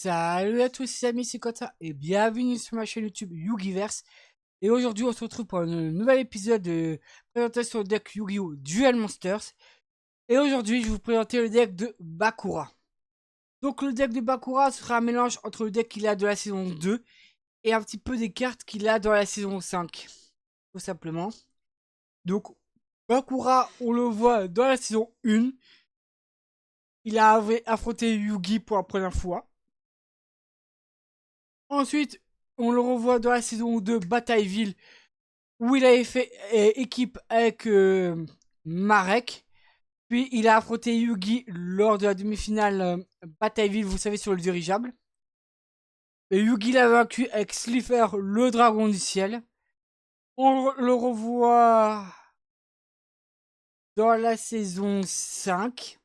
Salut à tous les amis, c'est Kota et bienvenue sur ma chaîne YouTube Yugiverse. Et aujourd'hui on se retrouve pour un nouvel épisode de présentation du deck Yu-Gi-Oh! Duel Monsters. Et aujourd'hui je vais vous présenter le deck de Bakura. Donc le deck de Bakura sera un mélange entre le deck qu'il a de la saison 2 et un petit peu des cartes qu'il a dans la saison 5. Tout simplement. Donc Bakura, on le voit dans la saison 1. Il a affronté Yugi pour la première fois. Ensuite, on le revoit dans la saison 2 Batailleville, où il avait fait équipe avec Marek. Puis il a affronté Yugi lors de la demi-finale Batailleville, vous savez, sur le dirigeable. Et Yugi l'a vaincu avec Slifer, le dragon du ciel. On le revoit dans la saison 5,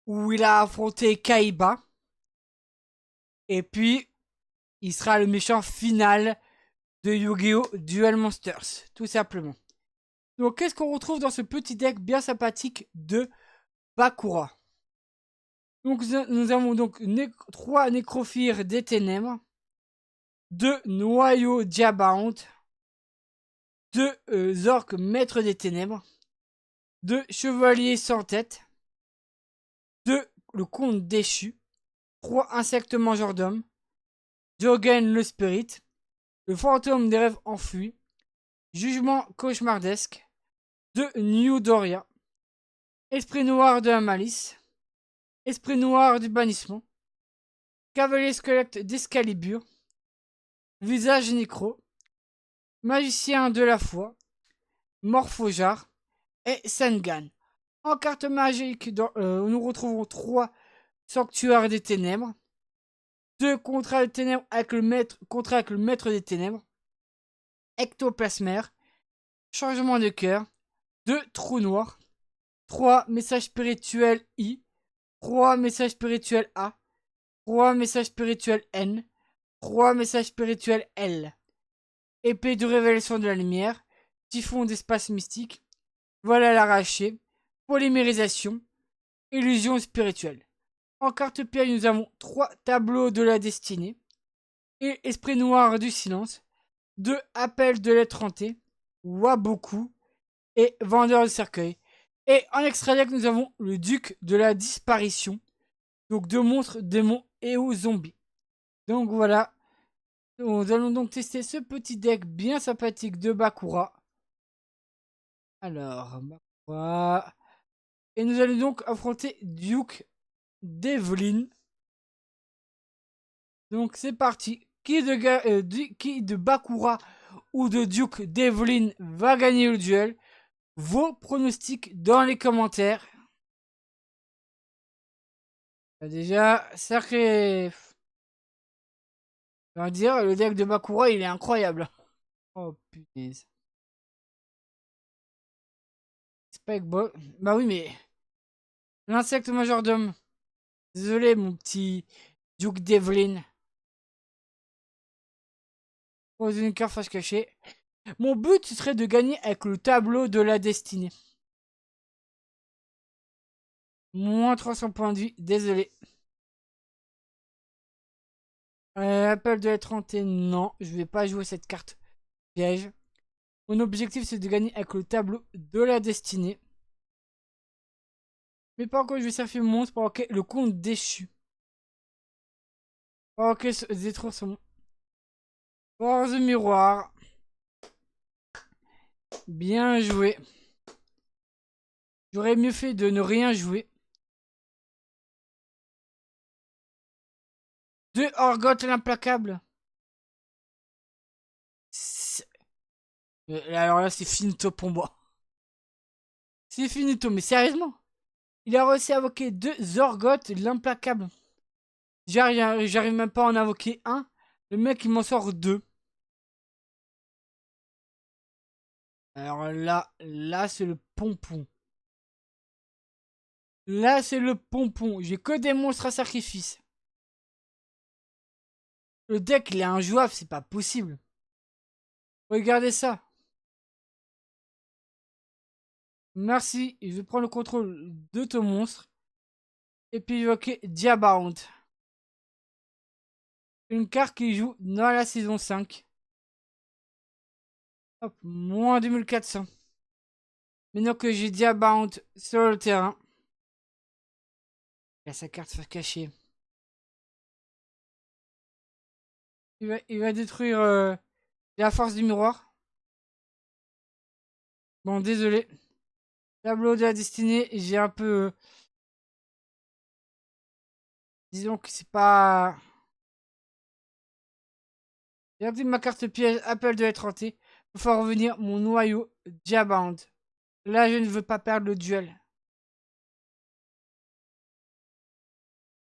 où il a affronté Kaiba. Et puis, il sera le méchant final de Yu-Gi-Oh! Duel Monsters, tout simplement. Donc, qu'est-ce qu'on retrouve dans ce petit deck bien sympathique de Bakura? Donc, nous avons donc 3 nécrophyres des ténèbres, 2 noyaux Diabound, 2 orques maîtres des ténèbres, 2 chevaliers sans tête, 2 le comte déchu, 3 insectes mangeurs d'hommes, Jogen le spirit, le fantôme des rêves enfuis, jugement cauchemardesque, 2 New Doria, esprit noir de la malice, esprit noir du bannissement, cavalier squelette d'Escalibur, visage nécro, magicien de la foi, morphojar et Sengan. En carte magique, nous retrouvons 3 sanctuaires des ténèbres, 2 contrats des ténèbres avec le maître des ténèbres, ectoplasmère, changement de cœur, 2 trous noirs, 3 messages spirituels I, 3 messages spirituels A, 3 messages spirituels N, 3 messages spirituels L. Épée de révélation de la lumière, typhon d'espace mystique, voilà l'arraché, polymérisation, illusion spirituelle. En carte piège, nous avons 3 tableaux de la destinée, et esprit noir du silence, 2 appels de l'être hanté, Waboku et vendeur de cercueil. Et en extra deck, nous avons le duc de la disparition, donc 2 monstres, démons et ou zombies. Donc voilà, nous allons donc tester ce petit deck bien sympathique de Bakura. Alors, Bakura. Et nous allons donc affronter Duke d'Evelyn. Donc c'est parti. Qui de Bakura ou de Duke d'Evelyn va gagner le duel? Vos pronostics dans les commentaires. Déjà, sacré. On va dire, le deck de Bakura, il est incroyable. Oh putain. Spike Ball. Bah oui, mais. L'insecte majordome. Désolé, mon petit Duke d'Evelyn. Pose une carte face cachée. Mon but serait de gagner avec le tableau de la destinée. Moins 300 points de vie, désolé. Appel de la trentaine, non, je vais pas jouer cette carte piège. Mon objectif c'est de gagner avec le tableau de la destinée. Mais par contre je vais surfer mon monstre pour avoir le compte déchu. Pour avoir détruire son force de miroir. Bien joué. J'aurais mieux fait de ne rien jouer. 2 Orgoth l'implacable. Alors là c'est finito pour moi. C'est finito, mais sérieusement. Il a réussi à invoquer 2 Zorgoth l'implacable. J'arrive même pas à en invoquer un. Le mec il m'en sort 2. Alors là c'est le pompon. Là c'est le pompon. J'ai que des monstres à sacrifice. Le deck il est injouable, c'est pas possible. Regardez ça. Merci, je vais prendre le contrôle de ton monstre. Et puis invoquer Diabound. Une carte qui joue dans la saison 5. Hop, moins 2400. Maintenant que j'ai Diabound sur le terrain. Il a sa carte cachée. Il va détruire la force du miroir. Bon, désolé. Tableau de la destinée, j'ai un peu... disons que c'est pas... J'ai activé ma carte piège, appel de l'étranté. Pour faire revenir mon noyau Diabound. Là, je ne veux pas perdre le duel.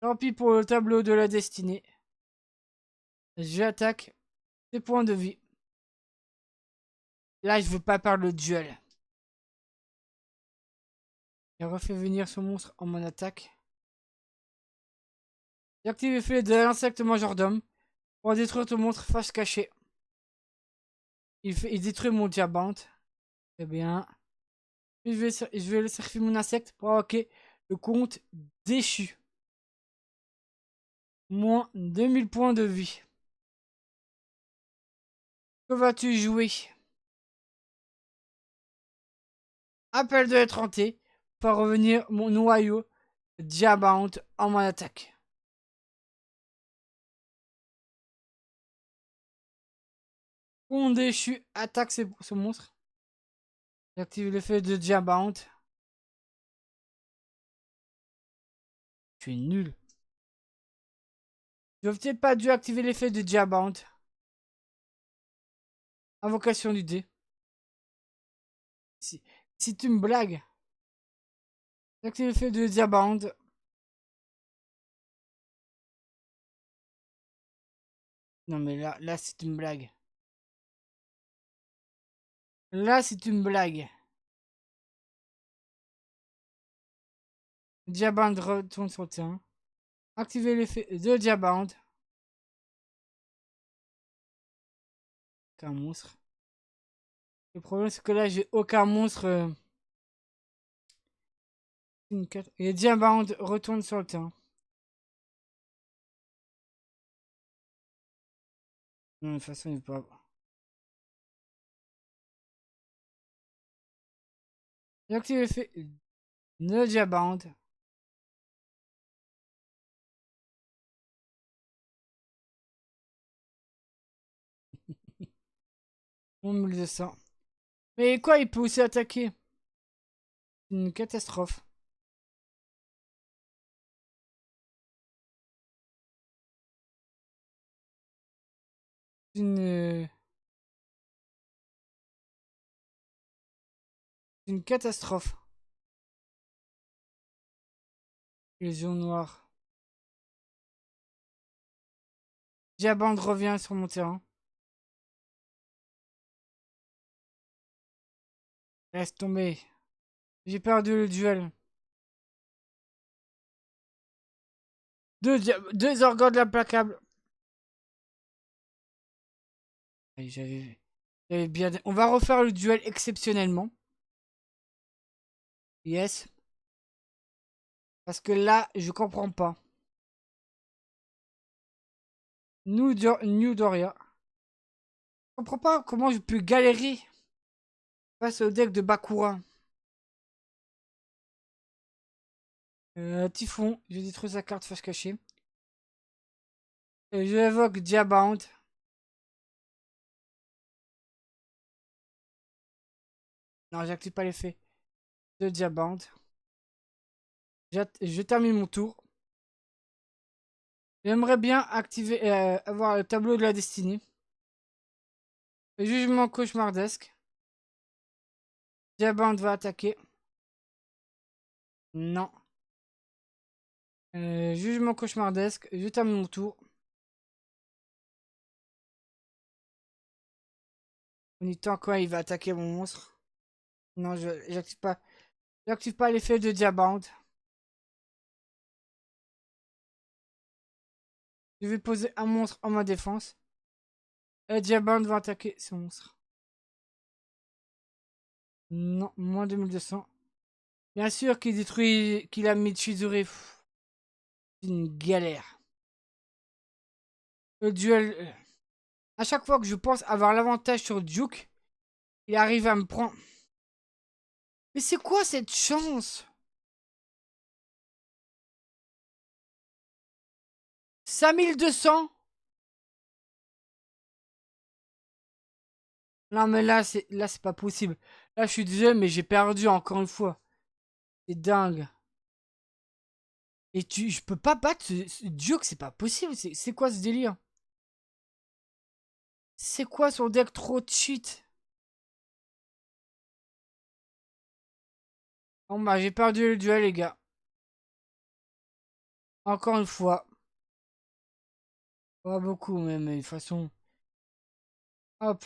Tant pis pour le tableau de la destinée. J'attaque ses points de vie. Là, je veux pas perdre le duel. Il refait venir son monstre en mon attaque. J'active l'effet de l'insecte mangeur d'homme pour détruire ton monstre face cachée. Il détruit mon Diabound. Très bien. Je vais laisser faire mon insecte pour provoquer le compte déchu. Moins 2000 points de vie. Que vas-tu jouer? Appel de l'étranté pour revenir mon noyau Diabound en mon attaque. Compte déchu attaque ce monstre. J'active l'effet de Diabound. Tu es nul. Je n'ai peut-être pas dû activer l'effet de Diabound. Invocation du dé. Si tu me blagues. J'active l'effet de Diabound. Non mais là c'est une blague. Là c'est une blague. Diabound retourne sur le terrain. Activez l'effet de Diabound. Aucun monstre. Le problème c'est que là j'ai aucun monstre. Et Diabound retourne sur le terrain. Non, de toute façon il peut pas. J'active l'effet de Diabound. On me le descend. Mais quoi, il peut aussi attaquer? C'est une catastrophe. Une... une catastrophe. Légion noire. Diaband revient sur mon terrain. Laisse tomber. J'ai perdu le duel. Deux organes implacables. J'avais bien... On va refaire le duel exceptionnellement. Yes. Parce que là, je comprends pas. New Doria. Je comprends pas comment je peux galérer face au deck de Bakura. Typhon, j'ai détruit sa carte face cachée. Je évoque Diabound. Non, j'active pas l'effet de Diabound. Je termine mon tour. J'aimerais bien activer, avoir le tableau de la destinée. Le jugement cauchemardesque. Diabound va attaquer. Non. Jugement cauchemardesque. Je termine mon tour. On y temps quoi, il va attaquer mon monstre. Non, j'active pas. J'active pas l'effet de Diabound. Je vais poser un monstre en ma défense. Et Diabound va attaquer ce monstre. Non, moins 2200. Bien sûr qu'il détruit, qu'il a mis Chizure. C'est une galère. Le duel. À chaque fois que je pense avoir l'avantage sur Duke, il arrive à me prendre. Mais c'est quoi cette chance? 5200? Non mais là c'est pas possible. Là je suis désolé mais j'ai perdu encore une fois. C'est dingue. Et je peux pas battre ce Duke, c'est pas possible. C'est quoi ce délire? C'est quoi son deck trop cheat? Bon bah j'ai perdu le duel les gars. Encore une fois. Pas beaucoup même, mais de toute façon. Hop.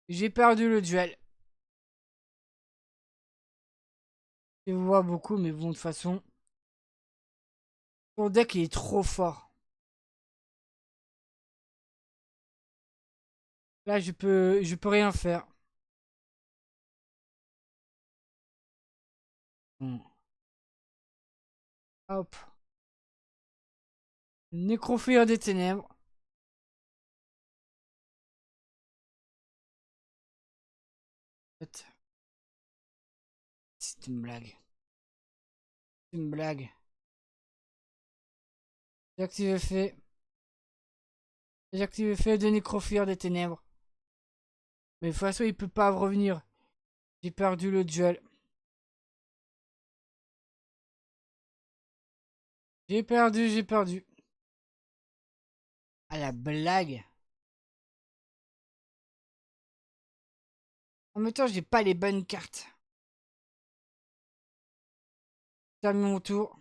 J'ai perdu le duel. Je vois beaucoup, mais bon, de toute façon. Son deck il est trop fort. Là je peux rien faire. Bon. Hop. Nécrophile des ténèbres. C'est une blague. C'est une blague. J'ai activé fait. J'ai activé fait de Nécrophile des ténèbres. Mais de toute façon, il peut pas revenir. J'ai perdu le duel. J'ai perdu, j'ai perdu. Ah la blague. En même temps, j'ai pas les bonnes cartes. Termine mon tour.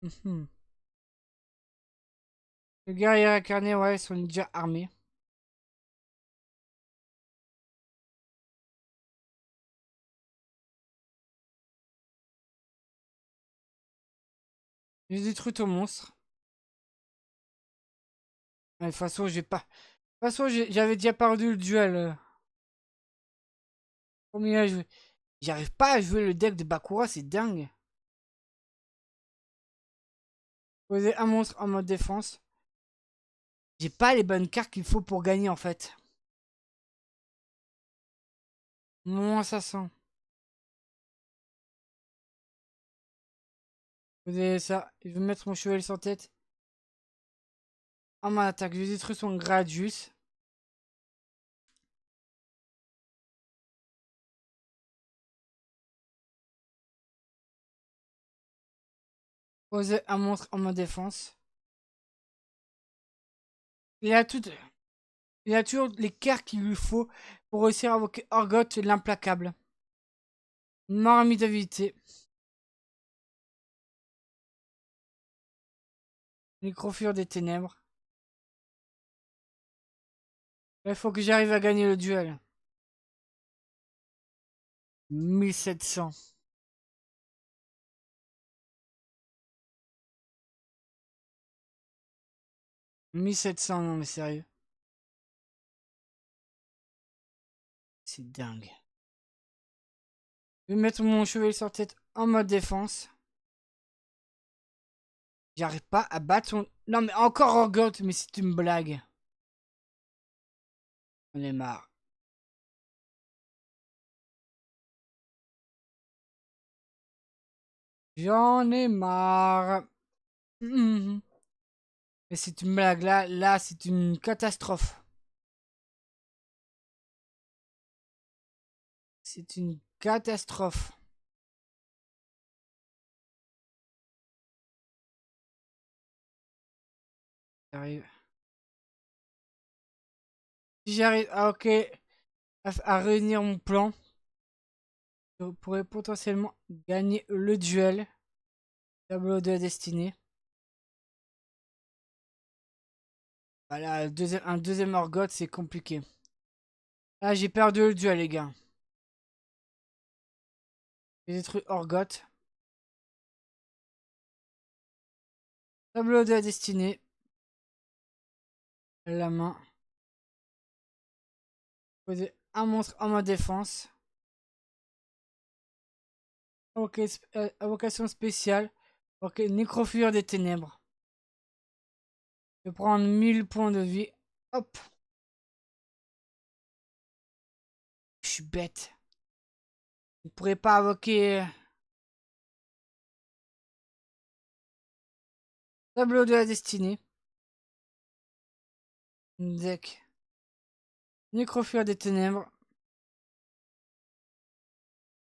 Mhm. Le guerrier incarné, ouais, ils sont déjà armés. J'ai détruit ton monstre. Ouais, de toute façon, j'ai pas. De toute façon, j'avais déjà perdu le duel. Combien à jouer? J'arrive pas à jouer le deck de Bakura, c'est dingue. Poser un monstre en mode défense. J'ai pas les bonnes cartes qu'il faut pour gagner en fait. Mon assassin. Poser ça. Je vais mettre mon chevalier sans tête. En mon attaque, je détruis son Gradius. Poser un monstre en mode défense. Il a tout. Il a toujours les cartes qu'il lui faut pour réussir à invoquer Orgoth l'implacable. Marmitavité. Nécrophile des ténèbres. Il faut que j'arrive à gagner le duel. 1700. 1700, non mais sérieux. C'est dingue. Je vais mettre mon chevalier sur tête en mode défense. J'arrive pas à battre son... Non mais encore Orgoth, mais c'est une blague. On est marre. J'en ai marre. Mhm. Mais c'est une blague, là c'est une catastrophe. C'est une catastrophe. J'arrive. Si j'arrive ok, à réunir mon plan, je pourrais potentiellement gagner le duel. Tableau de la destinée. Voilà, un deuxième Orgoth, c'est compliqué. Là, j'ai perdu le duel, les gars. J'ai détruit Orgoth. Tableau de la destinée. La main. Poser un monstre en mode défense. Ok, invocation spéciale. Ok, Nécrophile des ténèbres. Je vais prendre 1000 points de vie. Hop. Je suis bête. Je ne pourrais pas invoquer... Tableau de la destinée. Deck. Nécrophile des ténèbres.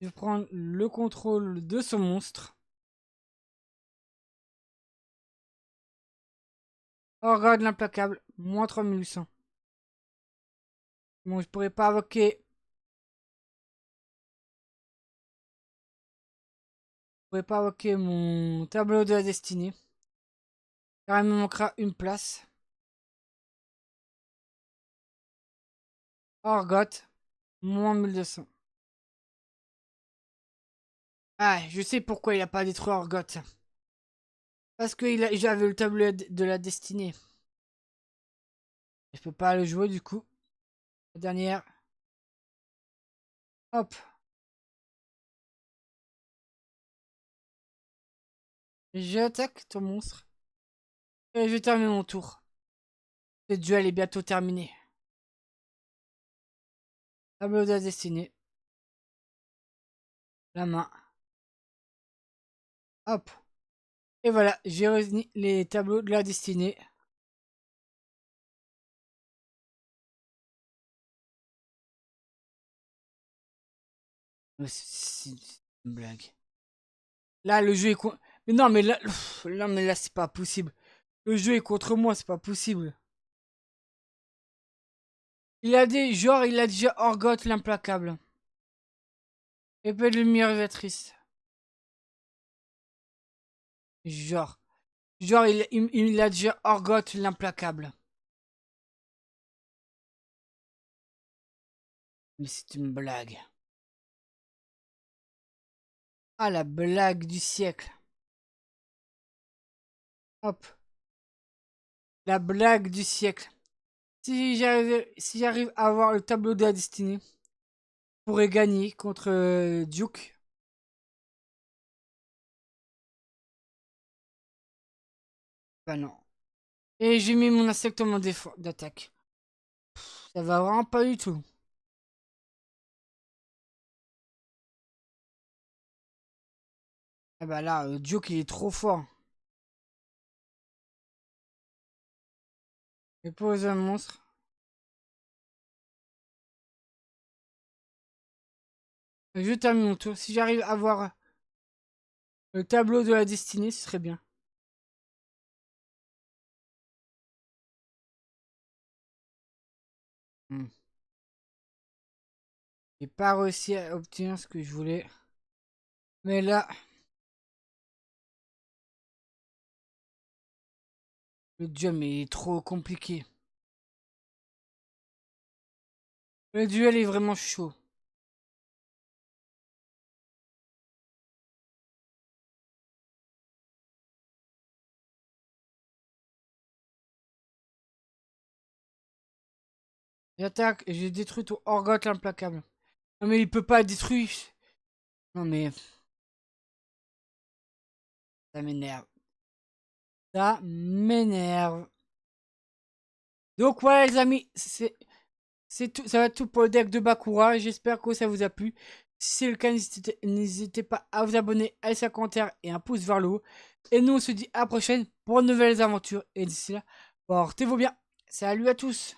Je vais prendre le contrôle de ce monstre. Oh, regarde l'implacable. Moins 3800. Bon, je pourrais pas invoquer... Je pourrais pas invoquer mon tableau de la destinée. Car il me manquera une place. Orgoth. Moins 1200. Ah, je sais pourquoi il a pas détruit Orgoth. Parce que j'avais le tableau de la destinée. Je peux pas le jouer du coup. La dernière. Hop. J'attaque ton monstre. Et je termine mon tour. Ce duel est bientôt terminé. Tableau de la destinée. La main. Hop. Et voilà, j'ai réuni les tableaux de la destinée. C'est une blague. Là, le jeu est con... Mais non, mais là, mais là, c'est pas possible. Le jeu est contre moi, c'est pas possible. Il a dit, genre, il a déjà Orgoth l'implacable. Épée de lumière révélatrice. Genre. Genre, il a déjà Orgoth l'implacable. Mais c'est une blague. Ah, la blague du siècle. Hop. La blague du siècle. Si j'arrive à avoir le tableau de la destinée, je pourrais gagner contre Duke. Bah non. Et j'ai mis mon insecte en défaut d'attaque. Ça va vraiment pas du tout. Ah bah là, Duke il est trop fort. Je pose un monstre. Je termine mon tour. Si j'arrive à avoir le tableau de la destinée, ce serait bien. Hmm. J'ai pas réussi à obtenir ce que je voulais. Mais là, le jump est trop compliqué. Le duel est vraiment chaud. J'attaque et j'ai détruit tout Orgoth l'implacable. Non mais il peut pas détruire. Non mais ça m'énerve. Ça m'énerve. Donc voilà les amis, c'est tout, ça va être tout pour le deck de Bakura. J'espère que ça vous a plu. Si c'est le cas, n'hésitez pas à vous abonner, à laisser un commentaire et un pouce vers le haut. Et nous on se dit à la prochaine pour de nouvelles aventures. Et d'ici là, portez-vous bien. Salut à tous.